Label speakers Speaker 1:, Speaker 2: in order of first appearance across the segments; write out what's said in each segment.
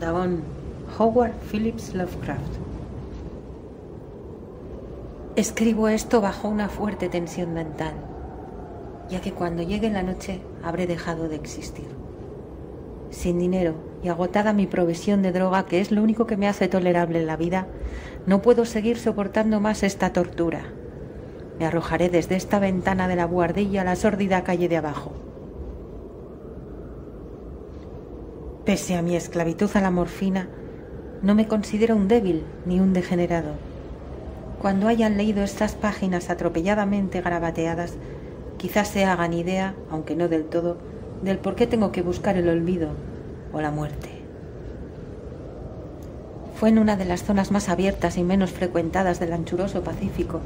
Speaker 1: Dagon, Howard Phillips Lovecraft. Escribo esto bajo una fuerte tensión mental, ya que cuando llegue la noche habré dejado de existir. Sin dinero y agotada mi provisión de droga, que es lo único que me hace tolerable en la vida, no puedo seguir soportando más esta tortura. Me arrojaré desde esta ventana de la buhardilla a la sórdida calle de abajo. Pese a mi esclavitud a la morfina, no me considero un débil ni un degenerado. Cuando hayan leído estas páginas atropelladamente garabateadas, quizás se hagan idea, aunque no del todo, del por qué tengo que buscar el olvido o la muerte. Fue en una de las zonas más abiertas y menos frecuentadas del anchuroso Pacífico,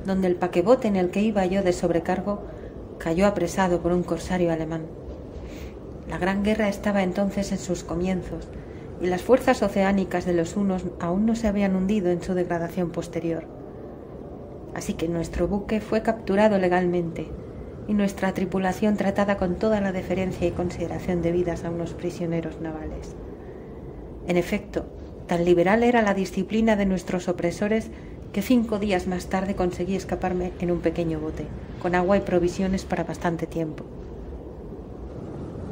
Speaker 1: donde el paquebote en el que iba yo de sobrecargo cayó apresado por un corsario alemán. La Gran Guerra estaba entonces en sus comienzos y las fuerzas oceánicas de los hunos aún no se habían hundido en su degradación posterior. Así que nuestro buque fue capturado legalmente y nuestra tripulación tratada con toda la deferencia y consideración debidas a unos prisioneros navales. En efecto, tan liberal era la disciplina de nuestros opresores que 5 días más tarde conseguí escaparme en un pequeño bote, con agua y provisiones para bastante tiempo.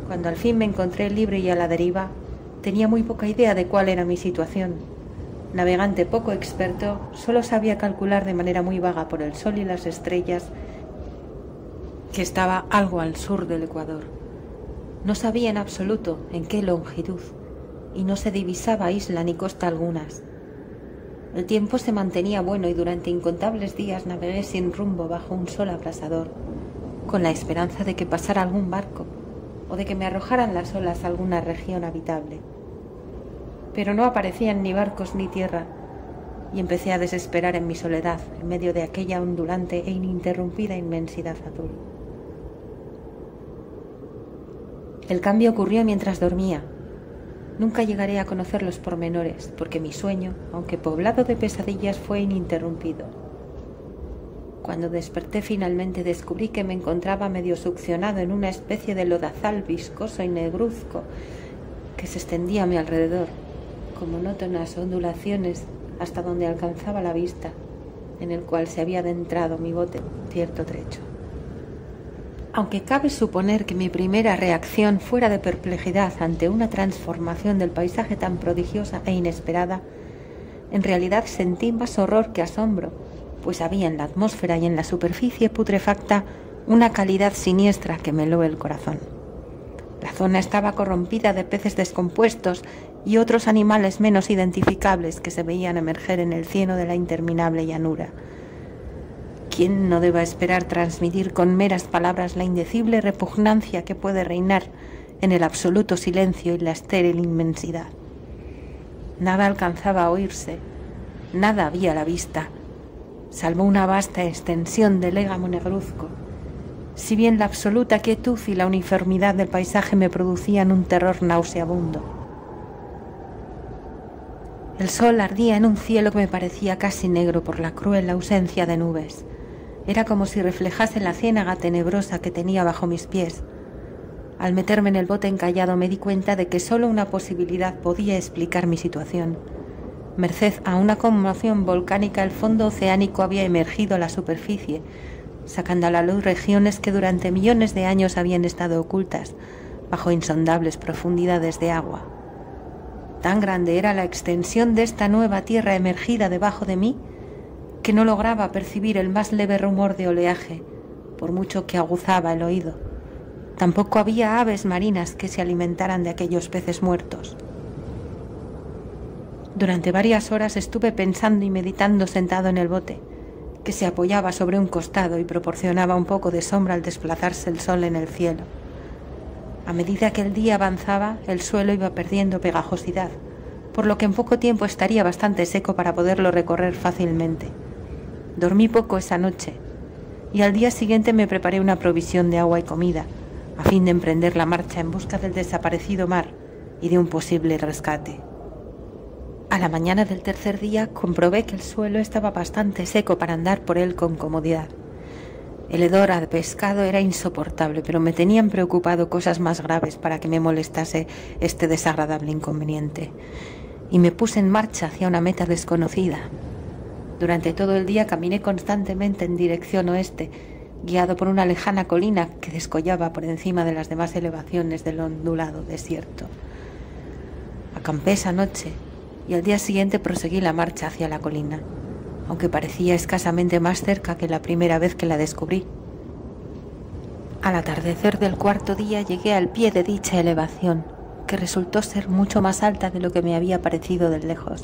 Speaker 1: Cuando al fin me encontré libre y a la deriva, tenía muy poca idea de cuál era mi situación. Navegante poco experto, solo sabía calcular de manera muy vaga por el sol y las estrellas que estaba algo al sur del Ecuador. No sabía en absoluto en qué longitud, y no se divisaba isla ni costa algunas. El tiempo se mantenía bueno y durante incontables días navegué sin rumbo bajo un sol abrasador, con la esperanza de que pasara algún barco o de que me arrojaran las olas a alguna región habitable. Pero no aparecían ni barcos ni tierra, y empecé a desesperar en mi soledad en medio de aquella ondulante e ininterrumpida inmensidad azul. El cambio ocurrió mientras dormía. Nunca llegaré a conocer los pormenores, porque mi sueño, aunque poblado de pesadillas, fue ininterrumpido. Cuando desperté finalmente descubrí que me encontraba medio succionado en una especie de lodazal viscoso y negruzco que se extendía a mi alrededor, con monótonas ondulaciones hasta donde alcanzaba la vista, en el cual se había adentrado mi bote cierto trecho. Aunque cabe suponer que mi primera reacción fuera de perplejidad ante una transformación del paisaje tan prodigiosa e inesperada, en realidad sentí más horror que asombro, pues había en la atmósfera y en la superficie putrefacta una calidad siniestra que me heló el corazón. La zona estaba corrompida de peces descompuestos y otros animales menos identificables que se veían emerger en el cieno de la interminable llanura. ¿Quién no deba esperar transmitir con meras palabras la indecible repugnancia que puede reinar en el absoluto silencio y la estéril inmensidad? Nada alcanzaba a oírse, nada había a la vista, salvo una vasta extensión de légamo negruzco, si bien la absoluta quietud y la uniformidad del paisaje me producían un terror nauseabundo. El sol ardía en un cielo que me parecía casi negro por la cruel ausencia de nubes. Era como si reflejase la ciénaga tenebrosa que tenía bajo mis pies. Al meterme en el bote encallado me di cuenta de que solo una posibilidad podía explicar mi situación. Merced a una conmoción volcánica, el fondo oceánico había emergido a la superficie, sacando a la luz regiones que durante millones de años habían estado ocultas bajo insondables profundidades de agua. Tan grande era la extensión de esta nueva tierra emergida debajo de mí que no lograba percibir el más leve rumor de oleaje, por mucho que aguzaba el oído. Tampoco había aves marinas que se alimentaran de aquellos peces muertos. Durante varias horas estuve pensando y meditando sentado en el bote, que se apoyaba sobre un costado y proporcionaba un poco de sombra al desplazarse el sol en el cielo. A medida que el día avanzaba, el suelo iba perdiendo pegajosidad, por lo que en poco tiempo estaría bastante seco para poderlo recorrer fácilmente. Dormí poco esa noche, y al día siguiente me preparé una provisión de agua y comida, a fin de emprender la marcha en busca del desaparecido mar y de un posible rescate. A la mañana del tercer día comprobé que el suelo estaba bastante seco para andar por él con comodidad. El hedor a pescado era insoportable, pero me tenían preocupado cosas más graves para que me molestase este desagradable inconveniente. Y me puse en marcha hacia una meta desconocida. Durante todo el día caminé constantemente en dirección oeste, guiado por una lejana colina que descollaba por encima de las demás elevaciones del ondulado desierto. Acampé esa noche y al día siguiente proseguí la marcha hacia la colina, aunque parecía escasamente más cerca que la primera vez que la descubrí. Al atardecer del cuarto día llegué al pie de dicha elevación, que resultó ser mucho más alta de lo que me había parecido de lejos.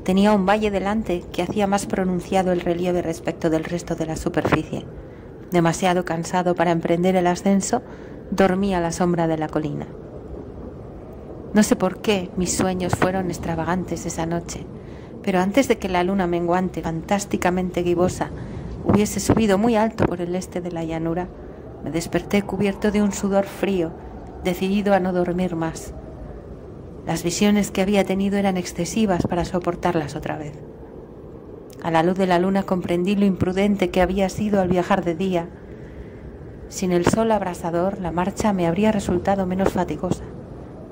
Speaker 1: Tenía un valle delante que hacía más pronunciado el relieve respecto del resto de la superficie. Demasiado cansado para emprender el ascenso, dormí a la sombra de la colina. No sé por qué mis sueños fueron extravagantes esa noche, pero antes de que la luna menguante, fantásticamente gibosa, hubiese subido muy alto por el este de la llanura, me desperté cubierto de un sudor frío, decidido a no dormir más. Las visiones que había tenido eran excesivas para soportarlas otra vez. A la luz de la luna comprendí lo imprudente que había sido al viajar de día. Sin el sol abrasador, la marcha me habría resultado menos fatigosa.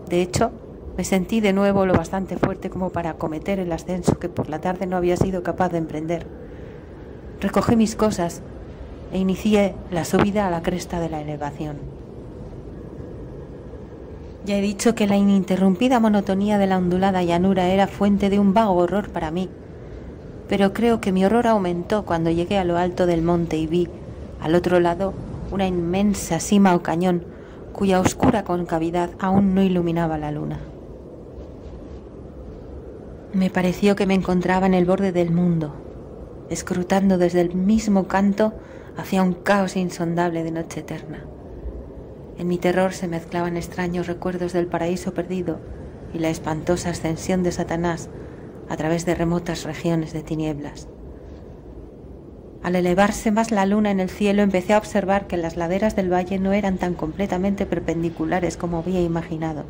Speaker 1: De hecho, me sentí de nuevo lo bastante fuerte como para acometer el ascenso que por la tarde no había sido capaz de emprender. Recogí mis cosas e inicié la subida a la cresta de la elevación. Ya he dicho que la ininterrumpida monotonía de la ondulada llanura era fuente de un vago horror para mí, pero creo que mi horror aumentó cuando llegué a lo alto del monte y vi, al otro lado, una inmensa cima o cañón, cuya oscura concavidad aún no iluminaba la luna. Me pareció que me encontraba en el borde del mundo, escrutando desde el mismo canto hacia un caos insondable de noche eterna. En mi terror se mezclaban extraños recuerdos del paraíso perdido y la espantosa ascensión de Satanás a través de remotas regiones de tinieblas. Al elevarse más la luna en el cielo, empecé a observar que las laderas del valle no eran tan completamente perpendiculares como había imaginado.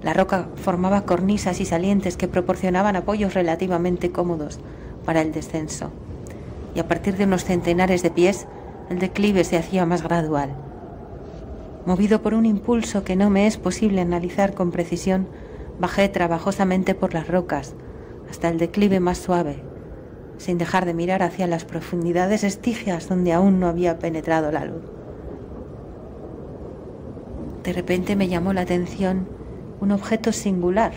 Speaker 1: La roca formaba cornisas y salientes que proporcionaban apoyos relativamente cómodos para el descenso, y a partir de unos centenares de pies, el declive se hacía más gradual. Movido por un impulso que no me es posible analizar con precisión, bajé trabajosamente por las rocas hasta el declive más suave, sin dejar de mirar hacia las profundidades estigias donde aún no había penetrado la luz. De repente me llamó la atención un objeto singular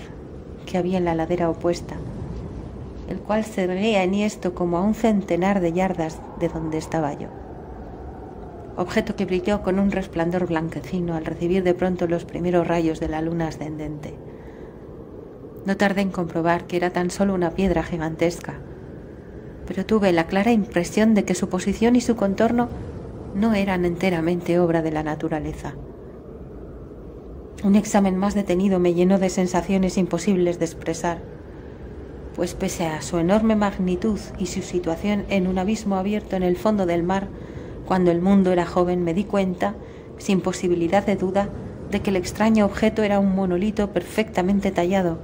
Speaker 1: que había en la ladera opuesta, el cual se veía enhiesto como a un centenar de yardas de donde estaba yo. Objeto que brilló con un resplandor blanquecino al recibir de pronto los primeros rayos de la luna ascendente. No tardé en comprobar que era tan solo una piedra gigantesca, pero tuve la clara impresión de que su posición y su contorno no eran enteramente obra de la naturaleza. Un examen más detenido me llenó de sensaciones imposibles de expresar, pues pese a su enorme magnitud y su situación en un abismo abierto en el fondo del mar, cuando el mundo era joven me di cuenta, sin posibilidad de duda, de que el extraño objeto era un monolito perfectamente tallado,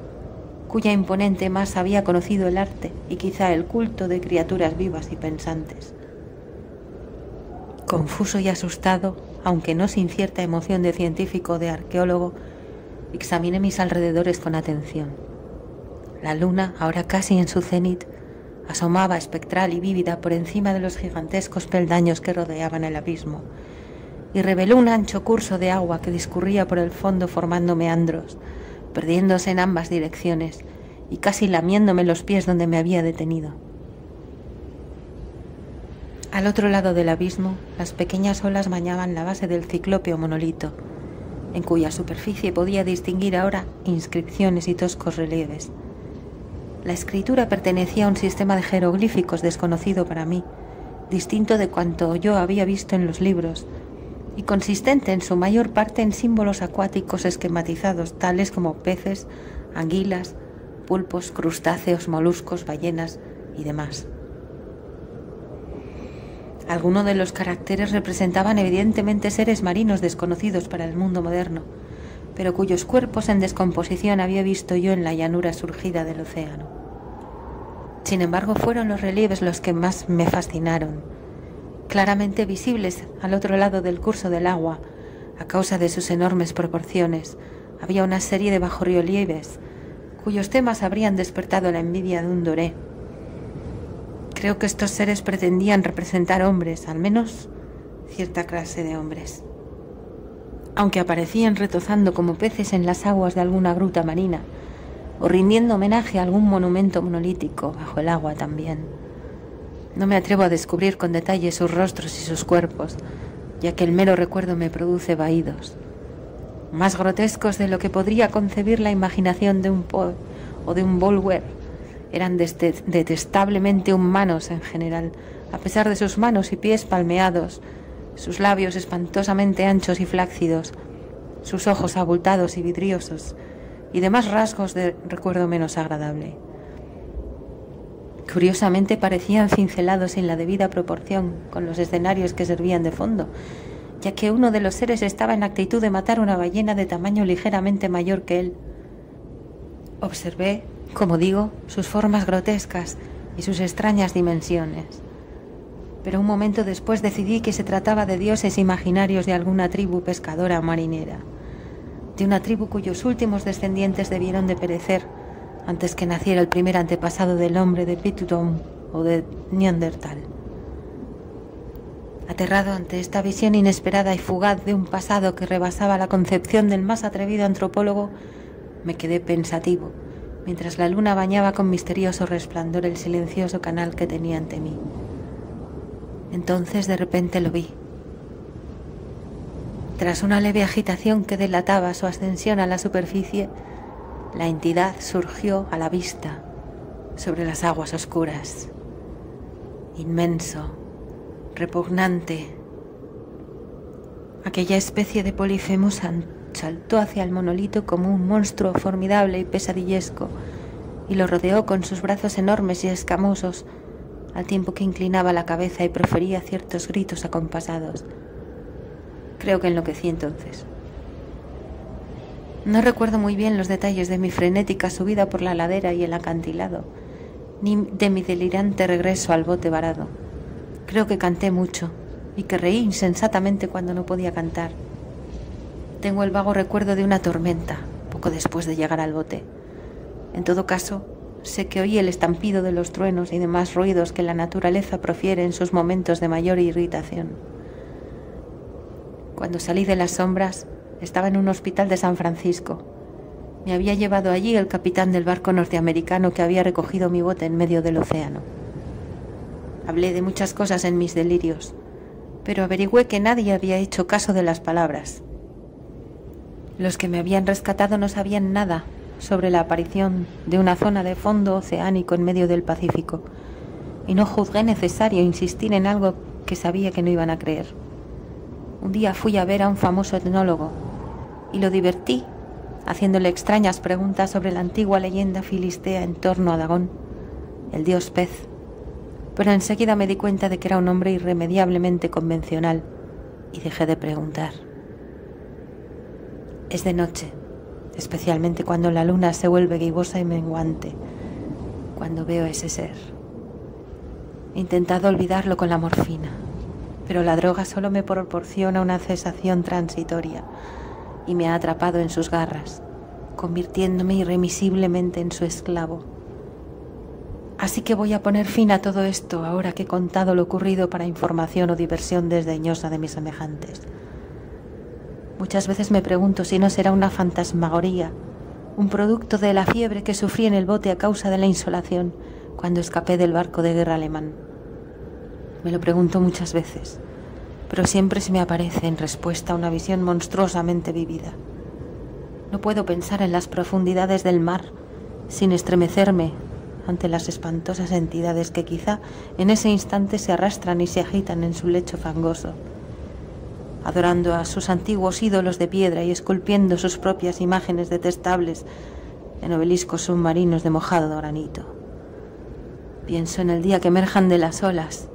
Speaker 1: cuya imponente masa había conocido el arte y quizá el culto de criaturas vivas y pensantes. Confuso y asustado, aunque no sin cierta emoción de científico o de arqueólogo, examiné mis alrededores con atención. La luna, ahora casi en su cenit, asomaba espectral y vívida por encima de los gigantescos peldaños que rodeaban el abismo, y reveló un ancho curso de agua que discurría por el fondo formando meandros, perdiéndose en ambas direcciones y casi lamiéndome los pies donde me había detenido. Al otro lado del abismo, las pequeñas olas bañaban la base del ciclópeo monolito, en cuya superficie podía distinguir ahora inscripciones y toscos relieves. La escritura pertenecía a un sistema de jeroglíficos desconocido para mí, distinto de cuanto yo había visto en los libros, y consistente en su mayor parte en símbolos acuáticos esquematizados, tales como peces, anguilas, pulpos, crustáceos, moluscos, ballenas y demás. Algunos de los caracteres representaban evidentemente seres marinos desconocidos para el mundo moderno, pero cuyos cuerpos en descomposición había visto yo en la llanura surgida del océano. Sin embargo, fueron los relieves los que más me fascinaron, claramente visibles al otro lado del curso del agua, a causa de sus enormes proporciones. Había una serie de bajorrelieves cuyos temas habrían despertado la envidia de un doré. Creo que estos seres pretendían representar hombres, al menos cierta clase de hombres, aunque aparecían retozando como peces en las aguas de alguna gruta marina, o rindiendo homenaje a algún monumento monolítico bajo el agua también. No me atrevo a descubrir con detalle sus rostros y sus cuerpos, ya que el mero recuerdo me produce vaídos, más grotescos de lo que podría concebir la imaginación de un Poe o de un Bulwer. Eran detestablemente humanos en general, a pesar de sus manos y pies palmeados, sus labios espantosamente anchos y flácidos, sus ojos abultados y vidriosos, y demás rasgos de recuerdo menos agradable. Curiosamente parecían cincelados en la debida proporción con los escenarios que servían de fondo, ya que uno de los seres estaba en actitud de matar una ballena de tamaño ligeramente mayor que él. Observé, como digo, sus formas grotescas y sus extrañas dimensiones, pero un momento después decidí que se trataba de dioses imaginarios de alguna tribu pescadora o marinera, de una tribu cuyos últimos descendientes debieron de perecer antes que naciera el primer antepasado del hombre de Pittudom o de Neandertal. Aterrado ante esta visión inesperada y fugaz de un pasado que rebasaba la concepción del más atrevido antropólogo, me quedé pensativo, mientras la luna bañaba con misterioso resplandor el silencioso canal que tenía ante mí. Entonces de repente lo vi. Tras una leve agitación que delataba su ascensión a la superficie, la entidad surgió a la vista sobre las aguas oscuras. Inmenso, repugnante. Aquella especie de Polyphemus saltó hacia el monolito como un monstruo formidable y pesadillesco y lo rodeó con sus brazos enormes y escamosos, al tiempo que inclinaba la cabeza y profería ciertos gritos acompasados. Creo que enloquecí entonces. No recuerdo muy bien los detalles de mi frenética subida por la ladera y el acantilado, ni de mi delirante regreso al bote varado. Creo que canté mucho y que reí insensatamente cuando no podía cantar. Tengo el vago recuerdo de una tormenta, poco después de llegar al bote. En todo caso, sé que oí el estampido de los truenos y demás ruidos que la naturaleza profiere en sus momentos de mayor irritación. Cuando salí de las sombras, estaba en un hospital de San Francisco. Me había llevado allí el capitán del barco norteamericano que había recogido mi bote en medio del océano. Hablé de muchas cosas en mis delirios, pero averigüé que nadie había hecho caso de las palabras. Los que me habían rescatado no sabían nada sobre la aparición de una zona de fondo oceánico en medio del Pacífico, y no juzgué necesario insistir en algo que sabía que no iban a creer. Un día fui a ver a un famoso etnólogo y lo divertí haciéndole extrañas preguntas sobre la antigua leyenda filistea en torno a Dagón, el dios pez, pero enseguida me di cuenta de que era un hombre irremediablemente convencional y dejé de preguntar. Es de noche, especialmente cuando la luna se vuelve gibosa y menguante, cuando veo a ese ser. He intentado olvidarlo con la morfina, pero la droga solo me proporciona una cesación transitoria y me ha atrapado en sus garras, convirtiéndome irremisiblemente en su esclavo. Así que voy a poner fin a todo esto ahora que he contado lo ocurrido para información o diversión desdeñosa de mis semejantes. Muchas veces me pregunto si no será una fantasmagoría, un producto de la fiebre que sufrí en el bote a causa de la insolación cuando escapé del barco de guerra alemán. Me lo pregunto muchas veces, pero siempre se me aparece en respuesta a una visión monstruosamente vívida. No puedo pensar en las profundidades del mar sin estremecerme ante las espantosas entidades que quizá en ese instante se arrastran y se agitan en su lecho fangoso, adorando a sus antiguos ídolos de piedra y esculpiendo sus propias imágenes detestables en obeliscos submarinos de mojado granito. Pienso en el día que emerjan de las olas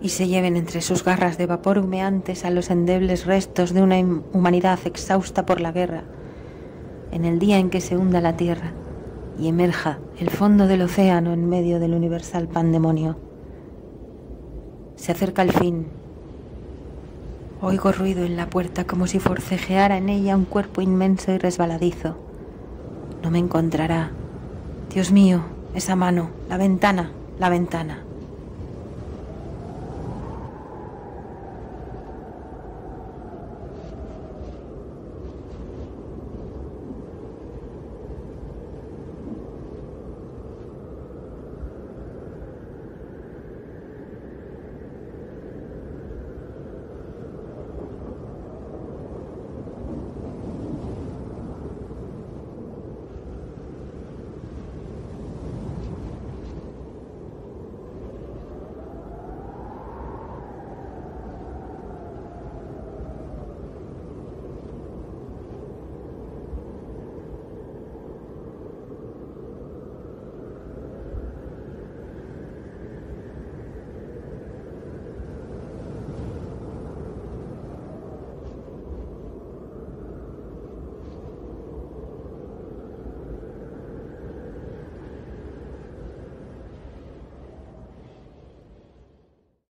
Speaker 1: y se lleven entre sus garras de vapor humeantes a los endebles restos de una humanidad exhausta por la guerra, en el día en que se hunda la tierra y emerja el fondo del océano en medio del universal pandemonio. Se acerca el fin. Oigo ruido en la puerta como si forcejeara en ella un cuerpo inmenso y resbaladizo. No me encontrará. Dios mío, esa mano, la ventana, la ventana.